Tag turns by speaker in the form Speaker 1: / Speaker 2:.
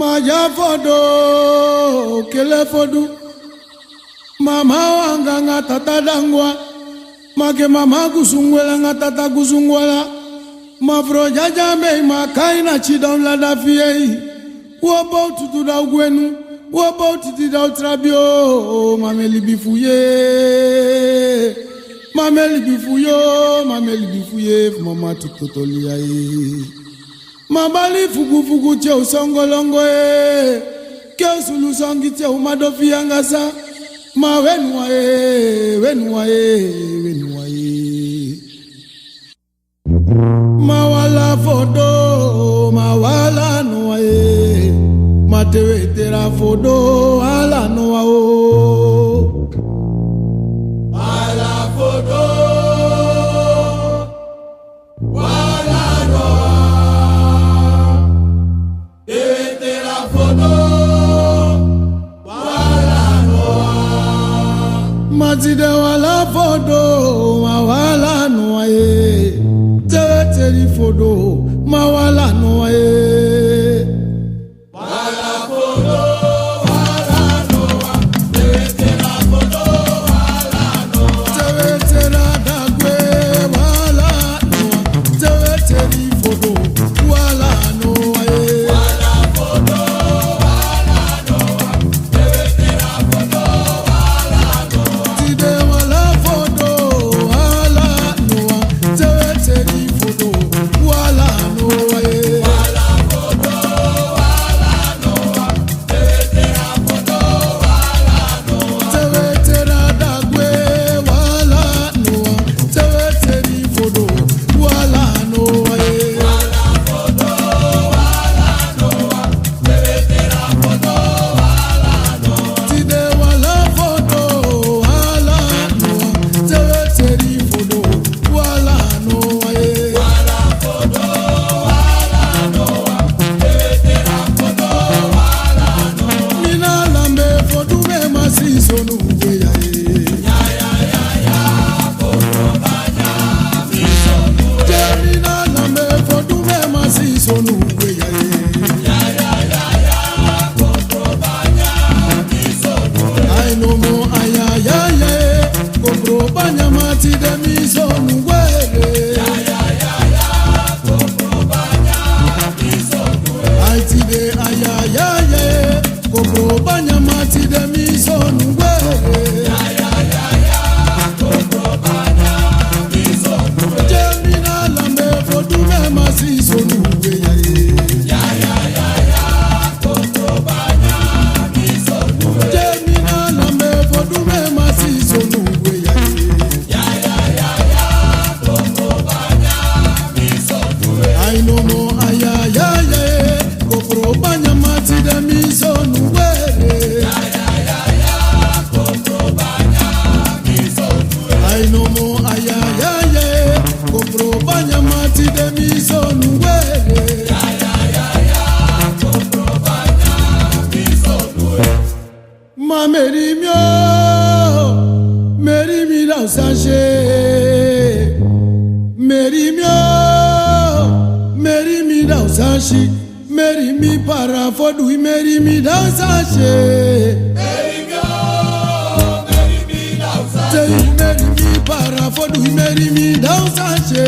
Speaker 1: Maja fodo, kele fodu. Mama wanga nga tata dangwa. Make mama kusungwela nga tata kusungwela. Mafro jaja mei makaina chidon la da fiei. Wobo tutu da ugwenu. Wobo tutu da utrabio. Mameli bifuye. Mameli bifuyo. Mameli bifuye. Mama tutotolia Mabali fugu fugu che usongolongo ke usulu songi che umadofi angasa ma wenwa mawala fodo mawala noa matewe tera fodo ala noa ala fodo Matide wala fodo mawala noaye teri fodo mawala noaye wala fodo wala noa tera fodo wala noa tera dagwe wala noa teri fodo wala noaye wala fodo wala noa tera fodo Meri mi para fodu meri mi dansa she meri mi dansa meri mi para fodu meri mi dansa she